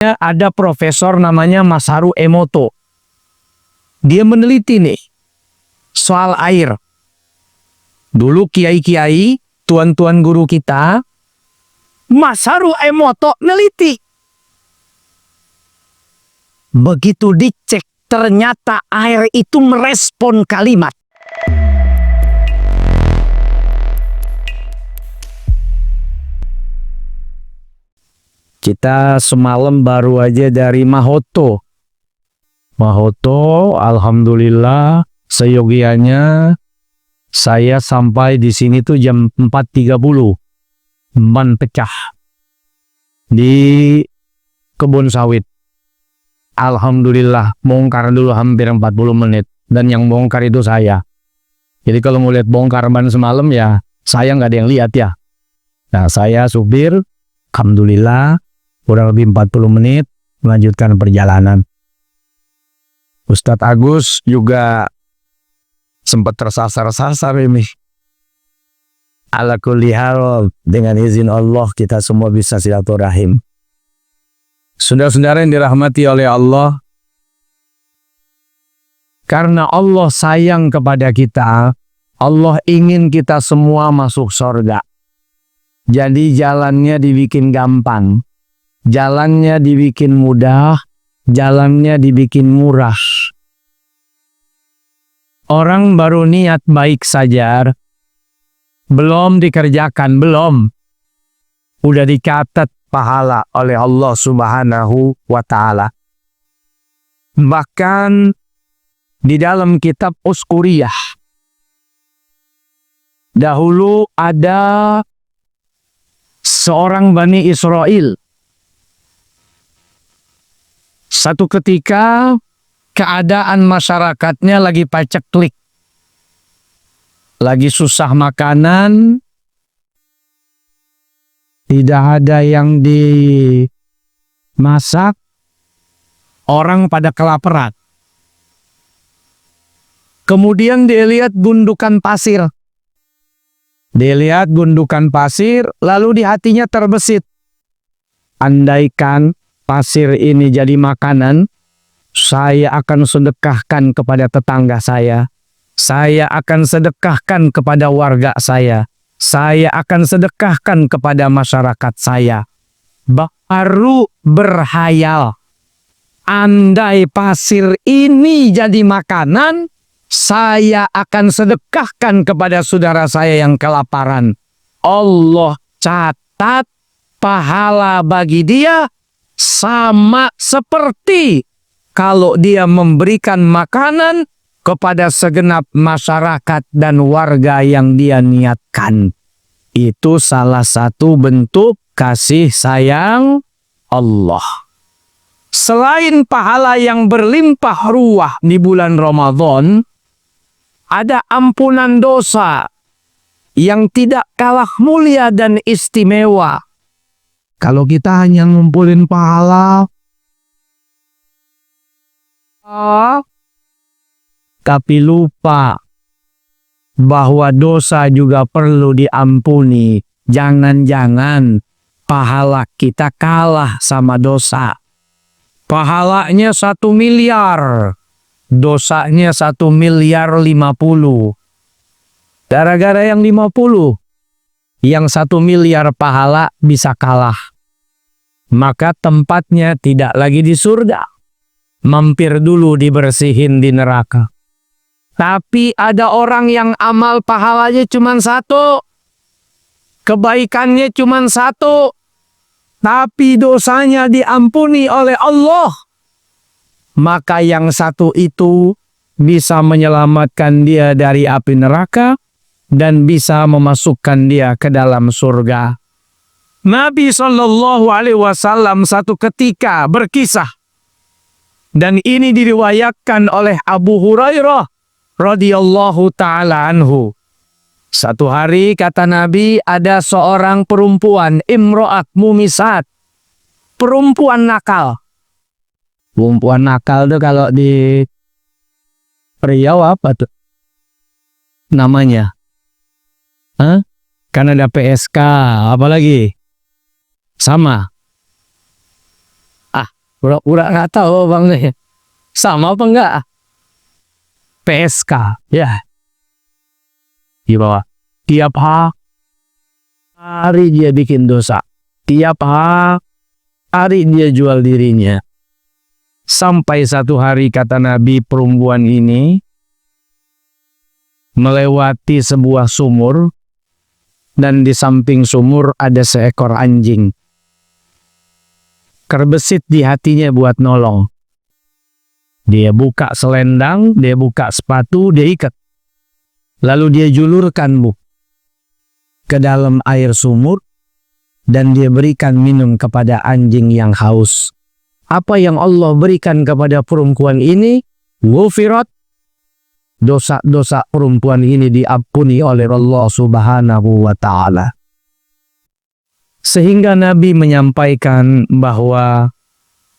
Ada profesor namanya Masaru Emoto. Dia meneliti nih soal air. Dulu kiai-kiai, tuan-tuan guru kita, Masaru Emoto neliti. Begitu dicek, ternyata air itu merespon kalimat. Kita semalam baru aja dari Mahoto. Mahoto, alhamdulillah, seyogianya saya sampai di sini tuh jam 4.30. Ban pecah di kebun sawit. Alhamdulillah, bongkar dulu hampir 40 menit. Dan yang bongkar itu saya. Jadi kalau mau lihat bongkar ban semalam ya, saya nggak ada yang lihat ya. Nah, saya supir, alhamdulillah, kurang lebih 40 menit melanjutkan perjalanan. Ustadz Agus juga sempat tersasar-sasar ini. Ala kulli hal, dengan izin Allah kita semua bisa silaturahim. Saudara-saudara yang dirahmati oleh Allah, karena Allah sayang kepada kita, Allah ingin kita semua masuk surga. Jadi jalannya dibikin gampang, jalannya dibikin mudah, jalannya dibikin murah. Orang baru niat baik saja, belum dikerjakan, belum. Udah dicatat pahala oleh Allah Subhanahu wa Ta'ala. Bahkan di dalam kitab Uskuriyah, dahulu ada seorang Bani Israel. Satu ketika keadaan masyarakatnya lagi paceklik, lagi susah makanan, tidak ada yang dimasak, orang pada kelaparan. Kemudian dia lihat gundukan pasir. Dia lihat gundukan pasir, lalu di hatinya terbesit. Andaikan pasir ini jadi makanan, saya akan sedekahkan kepada tetangga saya. Saya akan sedekahkan kepada warga saya. Saya akan sedekahkan kepada masyarakat saya. Baru berhayal, andai pasir ini jadi makanan, saya akan sedekahkan kepada saudara saya yang kelaparan. Allah catat pahala bagi dia sama seperti kalau dia memberikan makanan kepada segenap masyarakat dan warga yang dia niatkan. Itu salah satu bentuk kasih sayang Allah. Selain pahala yang berlimpah ruah di bulan Ramadan, ada ampunan dosa yang tidak kalah mulia dan istimewa. Kalau kita hanya ngumpulin pahala, tapi lupa bahwa dosa juga perlu diampuni. Jangan-jangan pahala kita kalah sama dosa. Pahalanya 1 miliar, dosanya 1 miliar 50. Gara-gara yang 50, yang 1 miliar pahala bisa kalah. Maka tempatnya tidak lagi di surga. Mampir dulu dibersihin di neraka. Tapi ada orang yang amal pahalanya cuma 1. Kebaikannya cuma 1. Tapi dosanya diampuni oleh Allah. Maka yang 1 itu bisa menyelamatkan dia dari api neraka dan bisa memasukkan dia ke dalam surga. Nabi SAW satu ketika berkisah. Dan ini diriwayatkan oleh Abu Hurairah radhiyallahu ta'ala anhu. Satu hari kata Nabi, ada seorang perempuan, imro'at mumisat, perempuan nakal. Perempuan nakal itu kalau di Riau apa tuh namanya? Kan ada PSK, apalagi? Sama. Pura-pura nggak tahu bang nih. Sama apa enggak? PSK, ya. Di bawah. Tiap hari dia bikin dosa. Tiap hari dia jual dirinya. Sampai satu hari kata Nabi, perempuan ini melewati sebuah sumur. Dan di samping sumur ada seekor anjing. Kerbesit di hatinya buat nolong. Dia buka selendang, dia buka sepatu, dia ikat. Lalu dia julurkan ke dalam air sumur. Dan dia berikan minum kepada anjing yang haus. Apa yang Allah berikan kepada perempuan ini? Ghufirat. Dosa-dosa perempuan ini diampuni oleh Allah Subhanahu wa ta'ala. Sehingga Nabi menyampaikan bahwa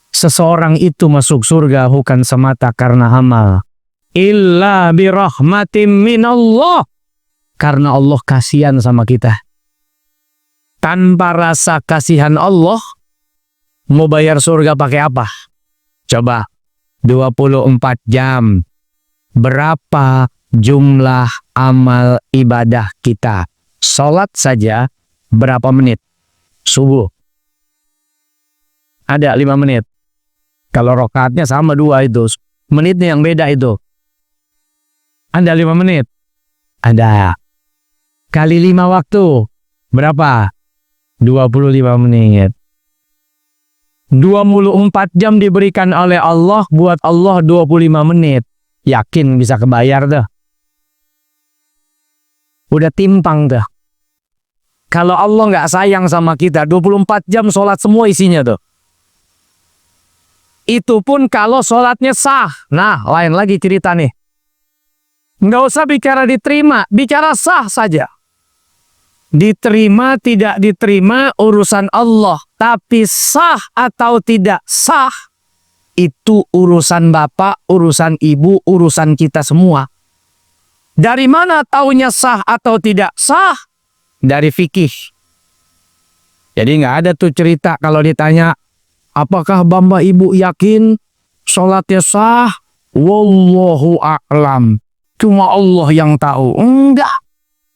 seseorang itu masuk surga bukan semata karena amal. Illa birahmatim minallah. Karena Allah kasihan sama kita. Tanpa rasa kasihan Allah, mau bayar surga pakai apa? Coba, 24 jam. Berapa jumlah amal ibadah kita? Salat saja berapa menit? Subuh. Ada 5 menit. Kalau rakaatnya sama 2 itu. Menitnya yang beda itu. Ada 5 menit? Ada. Kali 5 waktu. Berapa? 25 menit. 24 jam diberikan oleh Allah buat Allah 25 menit. Yakin bisa kebayar dah. Udah timpang dah. Kalau Allah nggak sayang sama kita, 24 jam sholat semua isinya tuh. Itu pun kalau sholatnya sah. Nah, lain lagi cerita nih. Nggak usah bicara diterima, bicara sah saja. Diterima tidak diterima urusan Allah. Tapi sah atau tidak sah, itu urusan bapak, urusan ibu, urusan kita semua. Dari mana taunya sah atau tidak sah? Dari fikih. Jadi nggak ada tuh cerita kalau ditanya, apakah bapak ibu yakin sholatnya sah? Wallahu a'lam. Cuma Allah yang tahu. Enggak.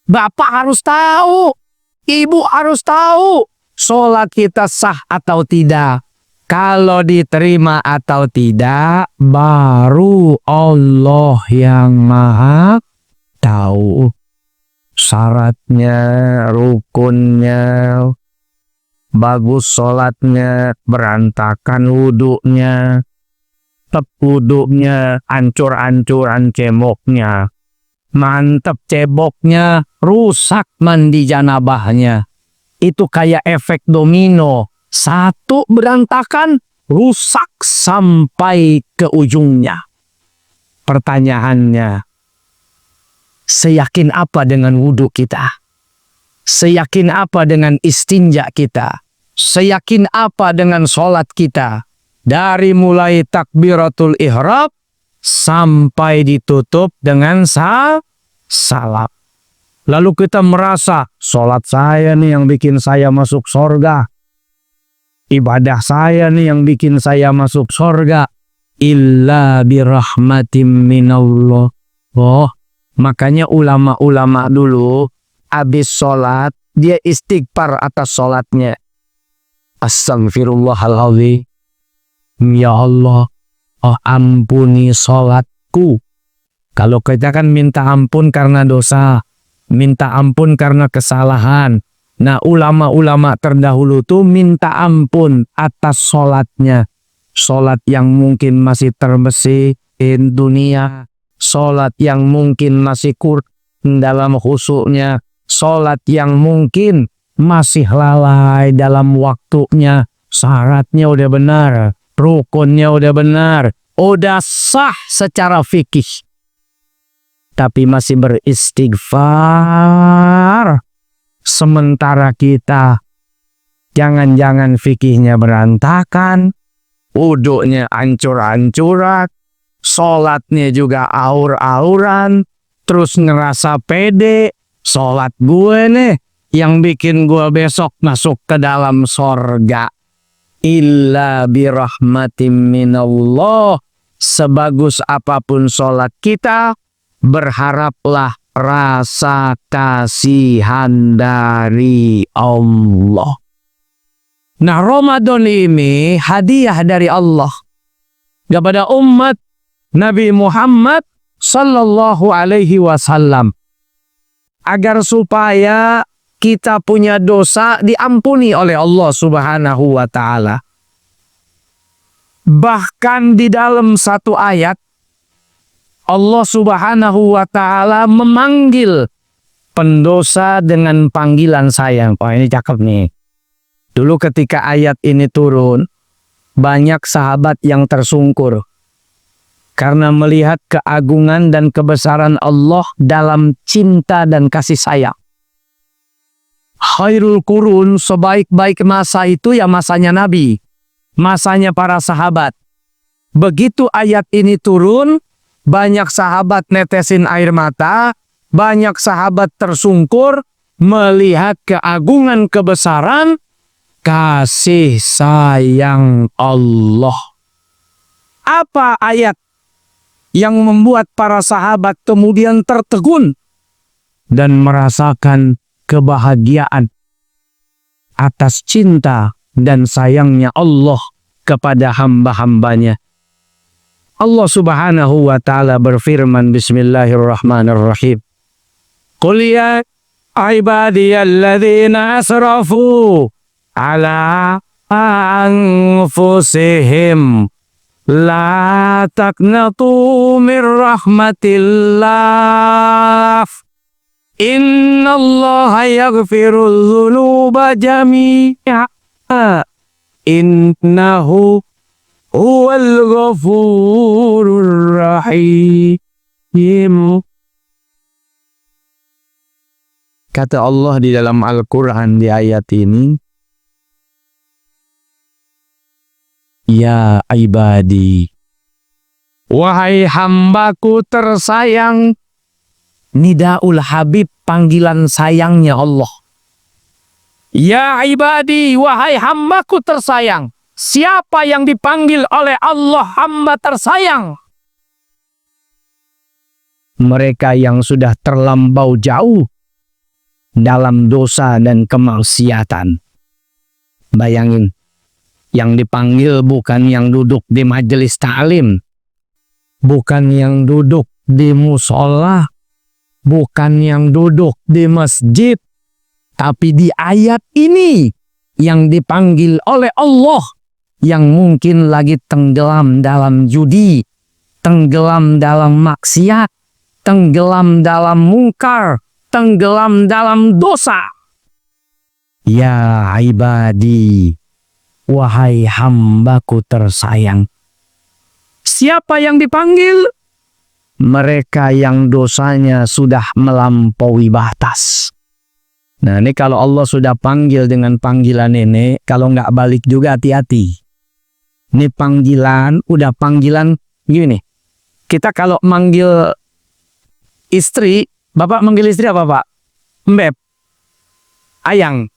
Bapak harus tahu. Ibu harus tahu. Sholat kita sah atau tidak. Kalau diterima atau tidak, baru Allah yang maha tahu. Syaratnya, rukunnya, bagus sholatnya, berantakan wuduknya, wuduknya, ancur-ancuran ceboknya, mantep ceboknya, rusak mandi janabahnya. Itu kayak efek domino. Satu berantakan, rusak sampai ke ujungnya. Pertanyaannya, seyakin apa dengan wudhu kita? Seyakin apa dengan istinja kita? Seyakin apa dengan sholat kita? Dari mulai takbiratul ihram sampai ditutup dengan salam. Lalu kita merasa, sholat saya nih yang bikin saya masuk surga. Ibadah saya nih yang bikin saya masuk surga. Illa birahmatim minallah. Oh, makanya ulama-ulama dulu habis sholat, dia istighfar atas sholatnya. Astaghfirullahaladzim. Ya Allah, oh ampuni sholatku. Kalau kita kan minta ampun karena dosa, minta ampun karena kesalahan. Nah, ulama-ulama terdahulu tuh minta ampun atas sholatnya. Sholat yang mungkin masih terbesit dunia. Sholat yang mungkin masih kurang dalam khusyuknya. Sholat yang mungkin masih lalai dalam waktunya. Syaratnya udah benar. Rukunnya udah benar. Udah sah secara fikih. Tapi masih beristighfar. Sementara kita jangan-jangan fikihnya berantakan, wuduknya ancur-ancuran, sholatnya juga aur-auran, terus ngerasa pede, sholat gue nih yang bikin gue besok masuk ke dalam sorga. illa birahmatim minallah. Sebagus apapun sholat kita, berharaplah rasa kasihan dari Allah. Nah, Ramadan ini hadiah dari Allah kepada umat Nabi Muhammad sallallahu alaihi wasallam, agar supaya kita punya dosa diampuni oleh Allah Subhanahu wa ta'ala. Bahkan di dalam satu ayat, Allah Subhanahu wa ta'ala memanggil pendosa dengan panggilan sayang. Oh, ini cakep nih. Dulu ketika ayat ini turun, banyak sahabat yang tersungkur karena melihat keagungan dan kebesaran Allah dalam cinta dan kasih sayang. Khairul qurun, sebaik-baik masa itu ya masanya Nabi, masanya para sahabat. Begitu ayat ini turun, banyak sahabat netesin air mata, banyak sahabat tersungkur melihat keagungan kebesaran kasih sayang Allah. Apa ayat yang membuat para sahabat kemudian tertegun dan merasakan kebahagiaan atas cinta dan sayangnya Allah kepada hamba-hambanya? Allah Subhanahu wa ta'ala berfirman, bismillahirrahmanirrahim. Qul ya ibadiyalladzina asrafu ala anfusihim la taqnatu min rahmatillah. Innallaha yaghfirudz dzunuba jami'a. Innahu huwal ghafurur rahim. Kata Allah di dalam Al-Quran di ayat ini, ya ibadi, wahai hambaku tersayang. Nidaul Habib, panggilan sayangnya Allah. Ya ibadi, wahai hambaku tersayang. Siapa yang dipanggil oleh Allah hamba tersayang? Mereka yang sudah terlampau jauh dalam dosa dan kemaksiatan. Bayangin, yang dipanggil bukan yang duduk di majelis ta'lim, bukan yang duduk di musola, bukan yang duduk di masjid, tapi di ayat ini yang dipanggil oleh Allah, yang mungkin lagi tenggelam dalam judi, tenggelam dalam maksiat, tenggelam dalam mungkar, tenggelam dalam dosa. Ya ibadi, wahai hambaku tersayang. Siapa yang dipanggil? Mereka yang dosanya sudah melampaui batas. Nah, ini kalau Allah sudah panggil dengan panggilan ini, kalau nggak balik juga hati-hati. Ini panggilan, udah panggilan gini. Kita kalau manggil istri, bapak manggil istri apa pak? Mbep, ayang,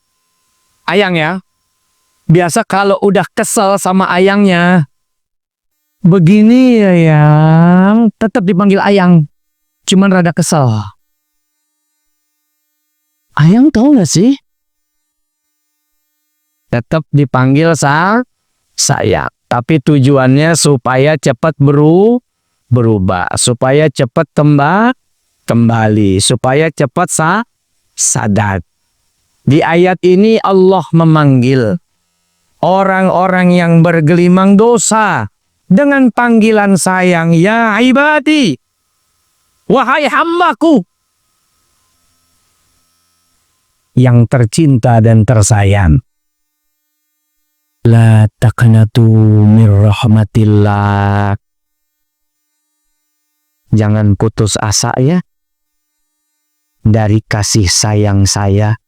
ayang ya. Biasa kalau udah kesel sama ayangnya, begini ya yang tetap dipanggil ayang, cuman rada kesel. Ayang tahu gak sih? Tetap dipanggil sayang, tapi tujuannya supaya cepat berubah, supaya cepat kembali, supaya cepat sadar. Di ayat ini Allah memanggil orang-orang yang bergelimang dosa dengan panggilan sayang, ya ibadi, wahai hambaku yang tercinta dan tersayang. La taqnatu mir rahmatillah. Jangan putus asa ya dari kasih sayang saya.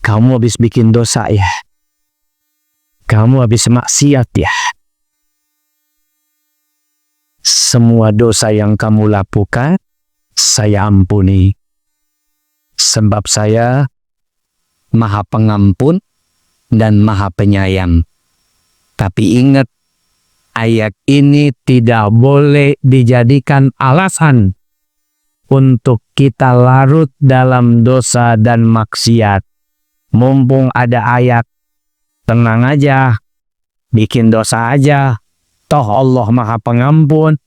Kamu habis bikin dosa ya. Kamu habis maksiat ya. Semua dosa yang kamu lakukan, saya ampuni. Sebab saya Maha Pengampun, dan Maha Penyayang. Tapi ingat, ayat ini tidak boleh dijadikan alasan untuk kita larut dalam dosa dan maksiat. Mumpung ada ayat, tenang aja, bikin dosa aja. Toh Allah Maha Pengampun,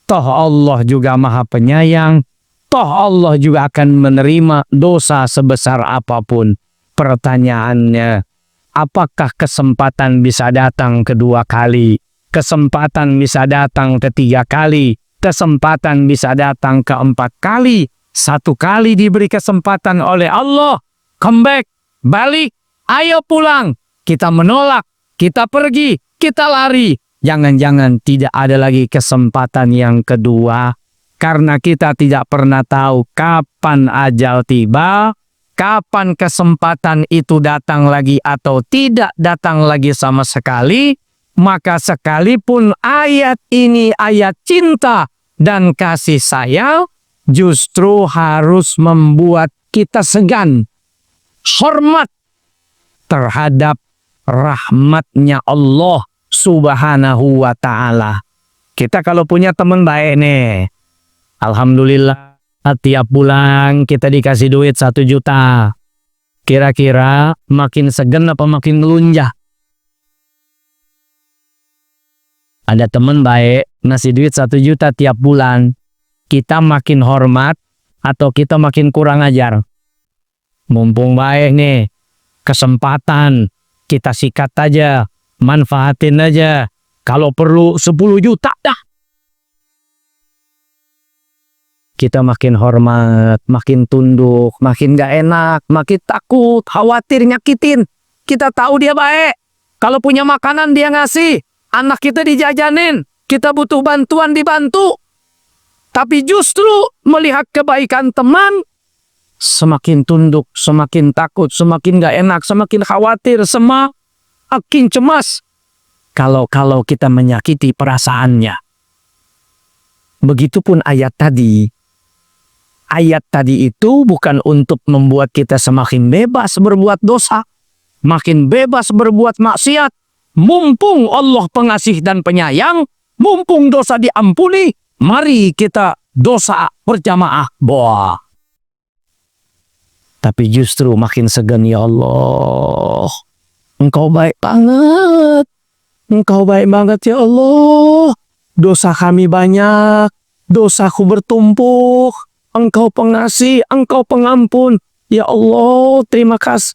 toh Allah juga Maha Penyayang, toh Allah juga akan menerima dosa sebesar apapun. Pertanyaannya, apakah kesempatan bisa datang kedua kali? Kesempatan bisa datang ketiga kali? Kesempatan bisa datang keempat kali? Satu kali diberi kesempatan oleh Allah, comeback, balik, ayo pulang. Kita menolak, kita pergi, kita lari. Jangan-jangan tidak ada lagi kesempatan yang kedua, karena kita tidak pernah tahu kapan ajal tiba, kapan kesempatan itu datang lagi atau tidak datang lagi sama sekali. Maka sekalipun ayat ini ayat cinta dan kasih sayang, justru harus membuat kita segan, hormat terhadap rahmatnya Allah Subhanahu wa ta'ala. Kita kalau punya teman baik nih, alhamdulillah, tiap bulan kita dikasih duit 1 juta. Kira-kira makin segan apa makin melunjak? Ada teman baik ngasih duit 1 juta tiap bulan, kita makin hormat atau kita makin kurang ajar? Mumpung baik nih, kesempatan, kita sikat aja, manfaatin aja. Kalau perlu 10 juta dah. Kita makin hormat, makin tunduk, makin gak enak, makin takut, khawatir nyakitin. Kita tahu dia baik. Kalau punya makanan dia ngasih. Anak kita dijajanin. Kita butuh bantuan dibantu. Tapi justru melihat kebaikan teman, semakin tunduk, semakin takut, semakin gak enak, semakin khawatir, semakin cemas. Kalau kita menyakiti perasaannya. Begitupun ayat tadi. Ayat tadi itu bukan untuk membuat kita semakin bebas berbuat dosa, makin bebas berbuat maksiat. Mumpung Allah pengasih dan penyayang, mumpung dosa diampuni, mari kita dosa berjamaah. Boah. Tapi justru makin segan, ya Allah. Engkau baik banget. Engkau baik banget ya Allah. Dosa kami banyak. Dosaku bertumpuk. Engkau pengasih, Engkau pengampun. Ya Allah, terima kasih.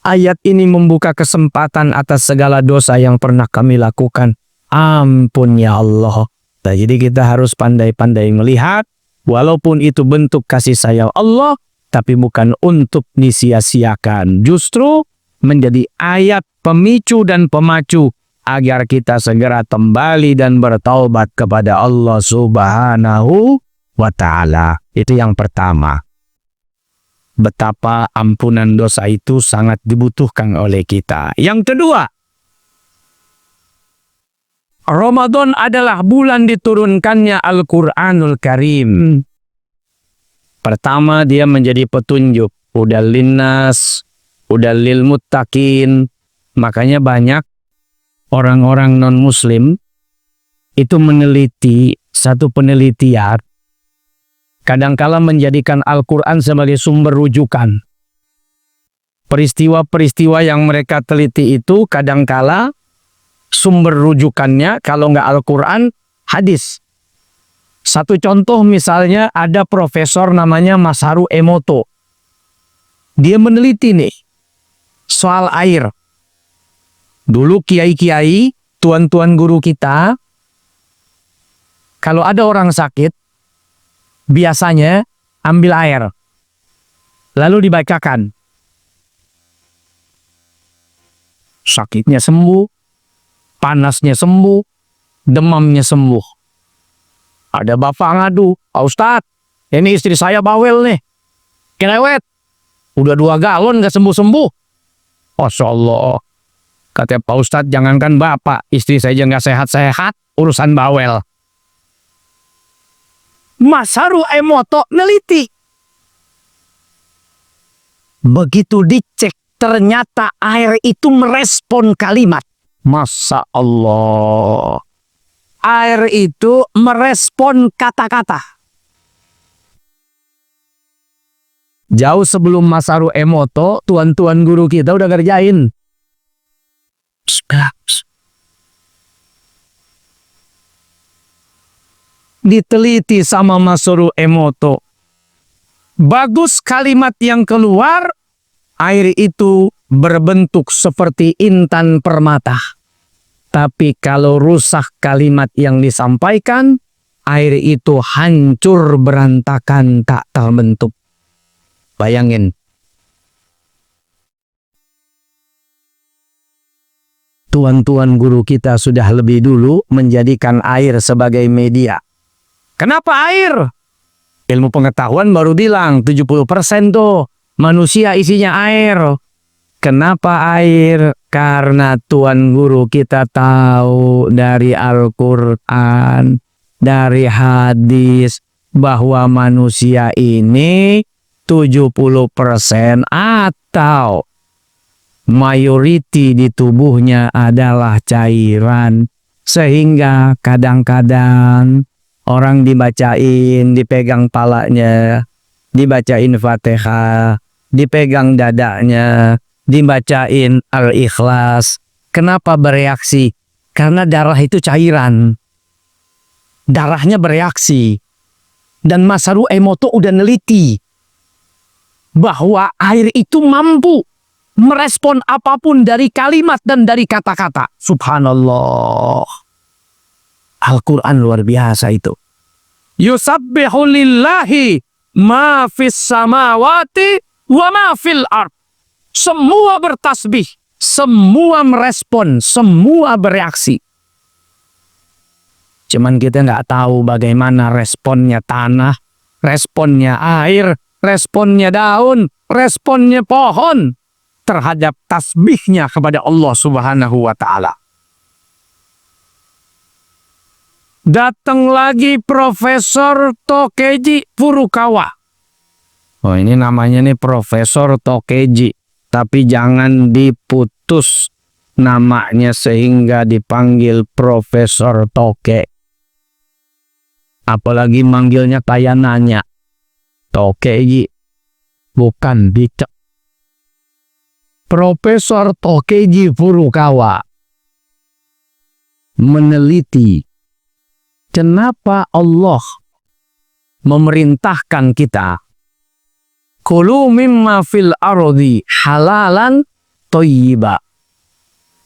Ayat ini membuka kesempatan atas segala dosa yang pernah kami lakukan. Ampun ya Allah. Nah, jadi kita harus pandai-pandai melihat, walaupun itu bentuk kasih sayang Allah, tapi bukan untuk disia-siakan. Justru menjadi ayat pemicu dan pemacu agar kita segera kembali dan bertaubat kepada Allah Subhanahu wa ta'ala. Itu yang pertama. Betapa ampunan dosa itu sangat dibutuhkan oleh kita. Yang kedua, Ramadan adalah bulan diturunkannya Al-Quranul Karim. Pertama, dia menjadi petunjuk. Hudal linnas, hudal lil muttaqin. Makanya banyak orang-orang non-muslim itu meneliti satu penelitian, kadangkala menjadikan Al-Quran sebagai sumber rujukan. Peristiwa-peristiwa yang mereka teliti itu kadangkala sumber rujukannya kalau nggak Al-Quran, hadis. Satu contoh misalnya ada profesor namanya Masaru Emoto. Dia meneliti nih soal air. Dulu kiai-kiai, tuan-tuan guru kita, kalau ada orang sakit, biasanya ambil air, lalu dibacakan. Sakitnya sembuh, panasnya sembuh, demamnya sembuh. Ada bapak ngadu, Pak Ustadz, ini istri saya bawel nih, kelewet, udah 2 galon gak sembuh-sembuh. Masya Allah, kata Pak Ustadz, jangankan bapak, istri saya aja gak sehat-sehat, urusan bawel. Masaru Emoto neliti. Begitu dicek ternyata air itu merespon kalimat. Masya Allah. Air itu merespon kata-kata. Jauh sebelum Masaru Emoto, tuan-tuan guru kita udah kerjain. Diteliti sama Masaru Emoto. Bagus kalimat yang keluar, air itu berbentuk seperti intan permata. Tapi kalau rusak kalimat yang disampaikan, air itu hancur berantakan tak terbentuk. Bayangin. Tuan-tuan guru kita sudah lebih dulu menjadikan air sebagai media. Kenapa air? Ilmu pengetahuan baru bilang 70% tuh manusia isinya air. Kenapa air? Karena tuan guru kita tahu dari Al-Quran, dari hadis, bahwa manusia ini 70% atau mayoriti di tubuhnya adalah cairan. Sehingga kadang-kadang orang dibacain, dipegang palanya, dibacain Fatihah, dipegang dadanya, dibacain Al-Ikhlas. Kenapa bereaksi? Karena darah itu cairan. Darahnya bereaksi. Dan Masaru Emoto udah neliti bahwa air itu mampu merespon apapun dari kalimat dan dari kata-kata. Subhanallah. Al-Quran luar biasa itu. Yusabbihu lillahi ma fis samawati wa ma fil ard. Semua bertasbih, semua merespon, semua bereaksi. Cuman kita nggak tahu bagaimana responnya tanah, responnya air, responnya daun, responnya pohon terhadap tasbihnya kepada Allah Subhanahu wa Ta'ala. Datang lagi Profesor Tokeji Furukawa. Oh, ini namanya nih Profesor Tokeji. Tapi jangan diputus namanya sehingga dipanggil Profesor Toke. Apalagi manggilnya kayak nanya. Tokeji. Bukan Bicek. Profesor Tokeji Furukawa meneliti kenapa Allah memerintahkan kita kulu mimma fil ardi halalan thayyiba.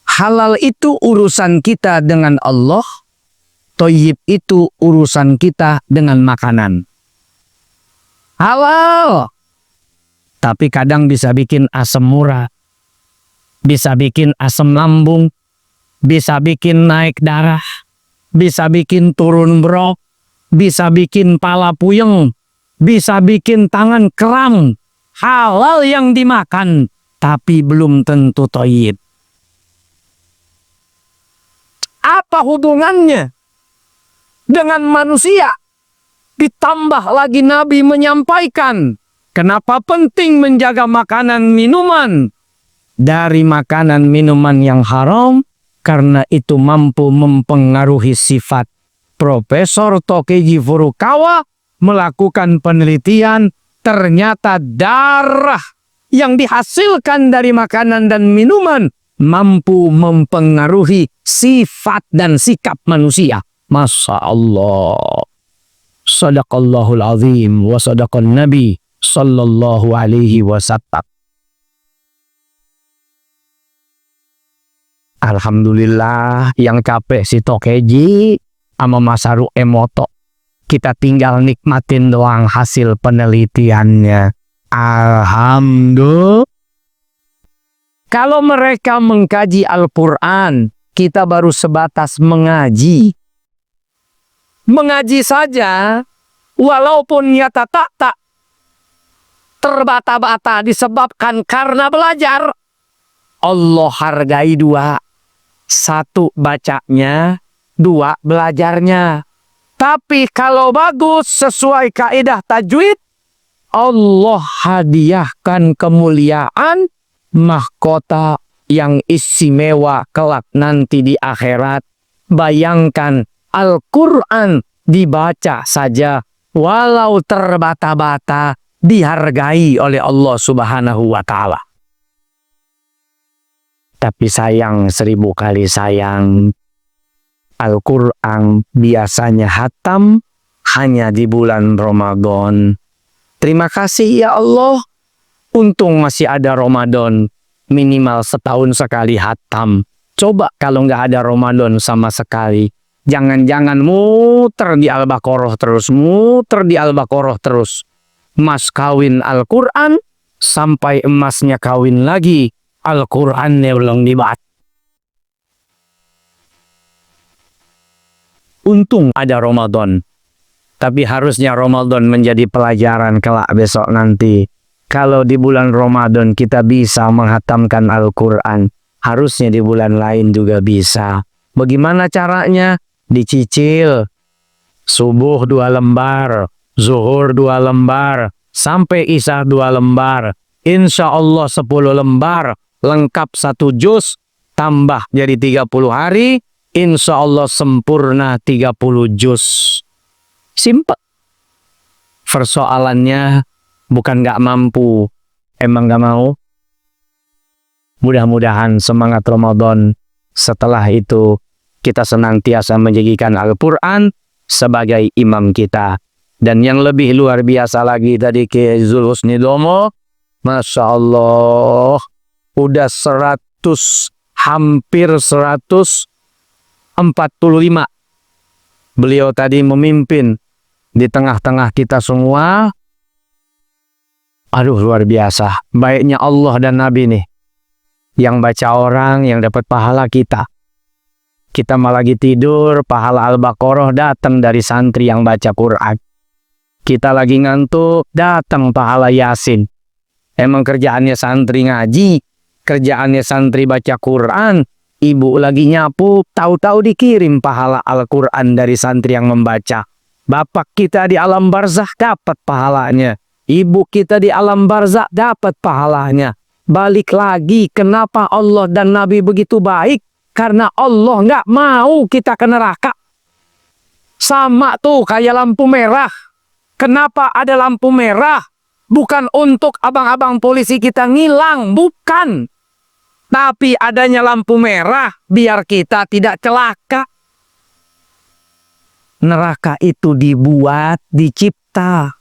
Halal itu urusan kita dengan Allah, thayyib itu urusan kita dengan makanan. Halal. Tapi kadang bisa bikin asam urat, bisa bikin asam lambung, bisa bikin naik darah, bisa bikin turun brok, bisa bikin pala puyeng, bisa bikin tangan kram. Halal yang dimakan, tapi belum tentu thayyib. Apa hubungannya dengan manusia? Ditambah lagi Nabi menyampaikan kenapa penting menjaga makanan minuman dari makanan minuman yang haram, karena itu mampu mempengaruhi sifat. Profesor Tokeji Furukawa melakukan penelitian, ternyata darah yang dihasilkan dari makanan dan minuman mampu mempengaruhi sifat dan sikap manusia. Masya Allah. Sadaqallahul azim wa sadaqan nabi sallallahu alaihi wasallam. Alhamdulillah yang capek si Tokeji sama Masaru Emoto. Kita tinggal nikmatin doang hasil penelitiannya. Alhamdulillah. Kalau mereka mengkaji Al-Quran, kita baru sebatas mengaji. Mengaji saja, walaupun nyata tak terbata-bata disebabkan karena belajar. Allah hargai dua. Satu bacanya, dua belajarnya. Tapi kalau bagus sesuai kaidah tajwid, Allah hadiahkan kemuliaan mahkota yang istimewa kelak nanti di akhirat. Bayangkan Al-Quran dibaca saja walau terbata-bata dihargai oleh Allah Subhanahu wa Ta'ala. Tapi sayang, 1000 kali sayang, Al-Quran biasanya hatam hanya di bulan Ramadan. Terima kasih ya Allah, untung masih ada Ramadan, minimal setahun sekali hatam. Coba kalau nggak ada Ramadan sama sekali, jangan-jangan muter di Al-Baqarah terus, muter di Al-Baqarah terus. Mas kawin Al-Quran, sampai emasnya kawin lagi, Al-Qurannya belum dibaca. Untung ada Ramadan. Tapi harusnya Ramadan menjadi pelajaran kelak besok nanti. Kalau di bulan Ramadan kita bisa menghatamkan Al-Quran, harusnya di bulan lain juga bisa. Bagaimana caranya? Dicicil. Subuh 2 lembar, zuhur 2 lembar, sampai isya 2 lembar. Insya Allah 10 lembar, lengkap 1 juz, tambah jadi 30 hari, insya Allah sempurna 30 juz. Simpel. Persoalannya bukan nggak mampu, emang nggak mau. Mudah-mudahan semangat Ramadan setelah itu kita senantiasa menjadikan Al-Quran sebagai imam kita. Dan yang lebih luar biasa lagi tadi ke Zulhusni Domo, Masya Allah, udah 100, hampir 145. Beliau tadi memimpin di tengah-tengah kita semua. Aduh, luar biasa. Baiknya Allah dan Nabi nih. Yang baca orang, yang dapat pahala kita. Kita malah lagi tidur, pahala Al-Baqarah datang dari santri yang baca Quran. Kita lagi ngantuk, datang pahala Yasin. Emang kerjaannya santri ngaji, kerjaannya santri baca Quran. Ibu lagi nyapu, tahu-tahu dikirim pahala Al-Quran dari santri yang membaca. Bapak kita di alam barzakh dapat pahalanya. Ibu kita di alam barzakh dapat pahalanya. Balik lagi, kenapa Allah dan Nabi begitu baik? Karena Allah nggak mau kita ke neraka. Sama tuh kayak lampu merah. Kenapa ada lampu merah? Bukan untuk abang-abang polisi kita ngilang, bukan. Tapi adanya lampu merah biar kita tidak celaka. Neraka itu dibuat, dicipta.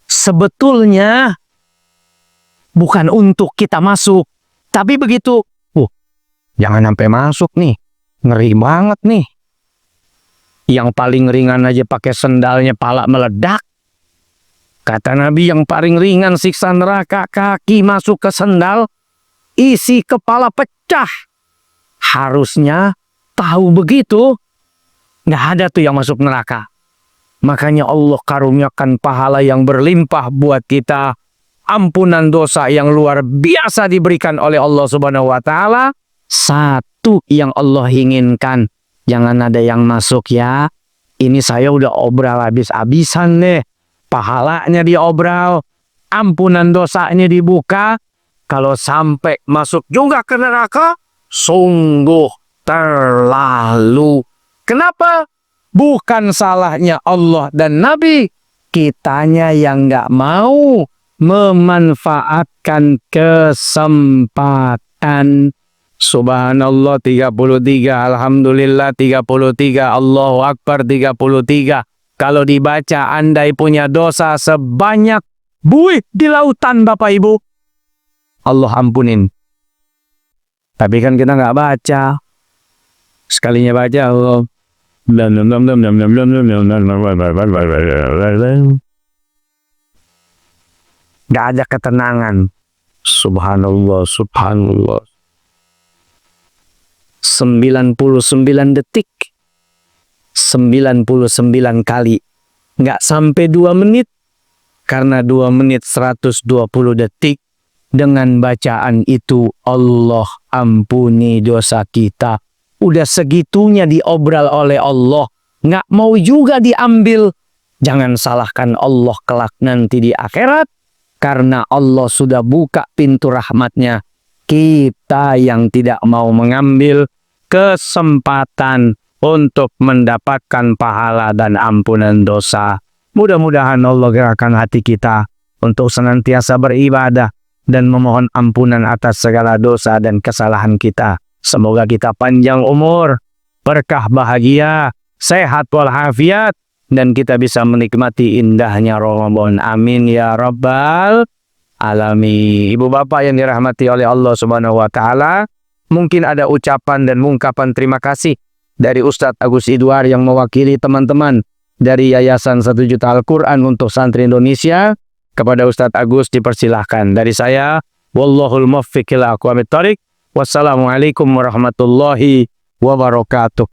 Sebetulnya bukan untuk kita masuk. Tapi begitu, jangan sampai masuk nih. Ngeri banget nih. Yang paling ringan aja pakai sendalnya pala meledak. Kata Nabi yang paling ringan siksa neraka, kaki masuk ke sendal, isi kepala pecah. Harusnya tahu begitu. Nggak ada tuh yang masuk neraka. Makanya Allah karuniakan pahala yang berlimpah buat kita. Ampunan dosa yang luar biasa diberikan oleh Allah Subhanahu wa Ta'ala. Satu yang Allah inginkan, jangan ada yang masuk ya. Ini saya udah obral habis-habisan nih. Pahalanya diobral, ampunan dosanya dibuka. Kalau sampai masuk juga ke neraka, sungguh terlalu. Kenapa? Bukan salahnya Allah dan Nabi. Kitanya yang nggak mau memanfaatkan kesempatan. Subhanallah 33, Alhamdulillah 33, Allahu Akbar 33. Kalau dibaca andai punya dosa sebanyak buih di lautan Bapak Ibu, Allah ampunin. Tapi kan kita nggak baca. Sekalinya baca Allah. Gak ada ketenangan. Subhanallah, subhanallah. 99 detik. 99 kali. Gak sampai 2 menit. Karena 2 menit 120 detik. Dengan bacaan itu Allah ampuni dosa kita. Udah segitunya diobral oleh Allah. Nggak mau juga diambil. Jangan salahkan Allah kelak nanti di akhirat. Karena Allah sudah buka pintu rahmatnya. kita yang tidak mau mengambil kesempatan untuk mendapatkan pahala dan ampunan dosa. Mudah-mudahan Allah gerakkan hati kita untuk senantiasa beribadah dan memohon ampunan atas segala dosa dan kesalahan kita. Semoga kita panjang umur, berkah bahagia, sehat walafiat, dan kita bisa menikmati indahnya Ramadan. Amin ya rabbal alamin. Ibu bapak yang dirahmati oleh Allah Subhanahu wa taala, mungkin ada ucapan dan ungkapan terima kasih dari Ustadz Agus Idwar yang mewakili teman-teman dari Yayasan 1 Juta Al-Quran untuk Santri Indonesia. Kepada Ustadz Agus dipersilahkan. Dari saya, wallahul muwaffiq ila aqwamit thoriq. Wassalamualaikum warahmatullahi wabarakatuh.